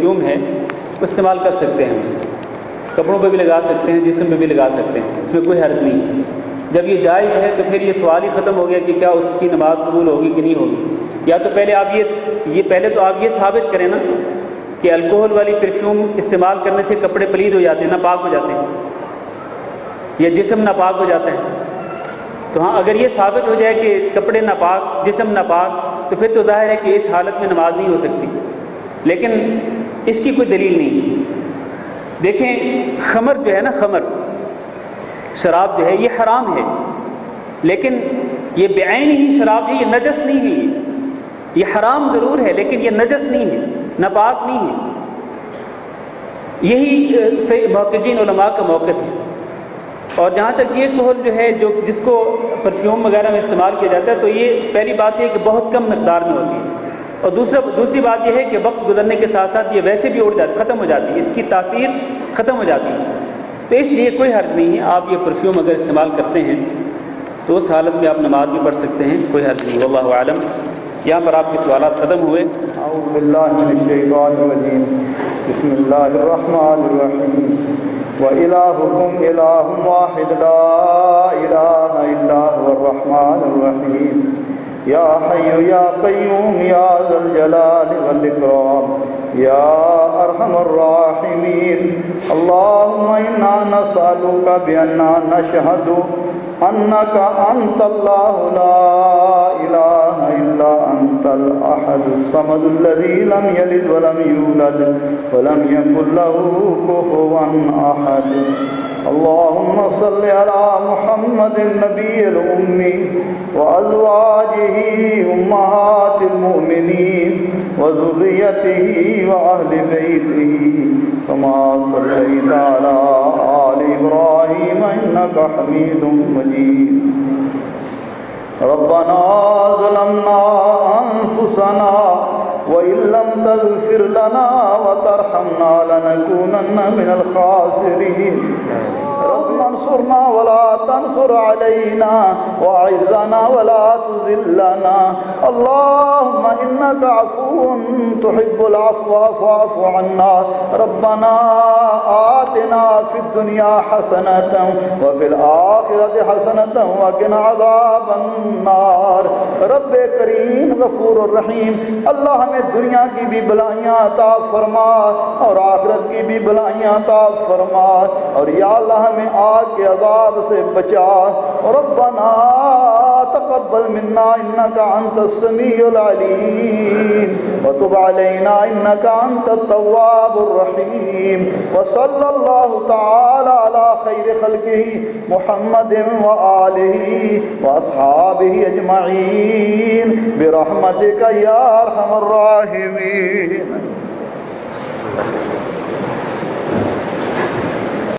Perfume है वो इस्तेमाल कर सकते हैं, कपड़ों पे भी लगा सकते हैं, जिस्म पे भी लगा सकते हैं, इसमें कोई हर्ज नहीं है। जब ये जायज़ है तो फिर ये सवाल ही ख़त्म हो गया कि क्या उसकी नमाज कबूल होगी कि नहीं होगी। या तो पहले आप पहले तो आप ये साबित करें ना कि अल्कोहल वाली परफ्यूम इस्तेमाल करने से कपड़े पलीद हो जाते हैं, नापाक हो जाते हैं, या जिस्म नापाक हो जाता है। तो हाँ, अगर ये साबित हो जाए कि कपड़े नापाक, जिस्म नापाक, तो फिर तो ज़ाहिर है कि इस हालत में नमाज नहीं हो सकती। लेकिन इसकी कोई दलील नहीं। देखें, खमर जो है ना, खमर शराब जो है ये हराम है, लेकिन ये बेआइन ही शराब है, ये नजस नहीं है। ये हराम ज़रूर है लेकिन ये नजस नहीं है, नापाक नहीं है। यही से मुहक्किकीन उलमा का मौक़िफ़ है। और जहाँ तक ये कहल जो है जिसको परफ्यूम वगैरह में इस्तेमाल किया जाता है, तो ये पहली बात है कि बहुत कम मकदार में होती है, और दूसरी बात यह है कि वक्त गुजरने के साथ साथ ये वैसे भी उड़ जाती, ख़त्म हो जाती है, इसकी तासीर ख़त्म हो जाती है। तो इसलिए कोई हर्ज नहीं है, आप ये परफ्यूम अगर इस्तेमाल करते हैं तो उस हालत में आप नमाज भी पढ़ सकते हैं, कोई हर्ज नहीं। वल्लाहु आलम। यहाँ पर आपके सवालात ख़त्म हुए। बिस्मिल्लाहिर्रहमानिर्रहीम। व इलाहुकुम इलाहुन वाहिद ला इलाहा इल्ला हुवर रहमानिर रहीम। या हय्यु या क़य्यूम या ज़ल जलालि वल इकराम या अरहमर राहिमीन। अल्लाहुम्मा इन्ना नसअलुका बिअन्ना नशहदु अन्नका अंतल्लाहु ला इलाहा इल्ला अंतल अहदुस समदुल लज़ी लम यलिद व लम यूलद व लम यकुल लहू कुफुवन अहद। अल्लाहुम्मा सल्लि अला मुहम्मदिन नबिय्यिल उम्मी व अज़वाजिही उम्महातिल मुमिनीन व ज़ुर्रिय्यतिही व अहलि बैतिही कमा सल्लैता अला आलि इब्राहीम इन्नका हमीदुम मजीद। रब्बना ज़लमना अनफुसना व इल्लम तग़फिर लना व तरहमना लनकूनन्ना मिनल खासिरीन। रब्बना अंसुरना वला तंसुर अलैना वअइज़्ज़ना वला तुज़िल्लना। अल्लाहुम्मा इन्नका अफ़ुव्वुन तुहिब्बुल अफ़्व फ़अफ़ु अन्ना। रब्बना आतिना फ़िद दुनिया हसनतन व फ़िल आखिरति हसनतन व क़िना अज़ाबन नार। रब्बे करीम गफूरुर रहीम, अल्लाह हमें दुनिया की भी भलाइयाँ अता फरमा और आखिरत की भी भलाइयाँ अता फरमा, और या अल्लाह हमें आग के अज़ाब से बचा। रब्बना तक़ब्बल मिन्ना इन्नका अंतस समीउल अलीम व तुब अलैना इन्नका अंतत तव्वाबुर रहीम। व सल्लल्लाहु तआला अला खैरि खल्क़िही मुहम्मदिन व आलिही व अस्हाबिही अजमईन बिरहमतिका या अरहमर राहिमीन।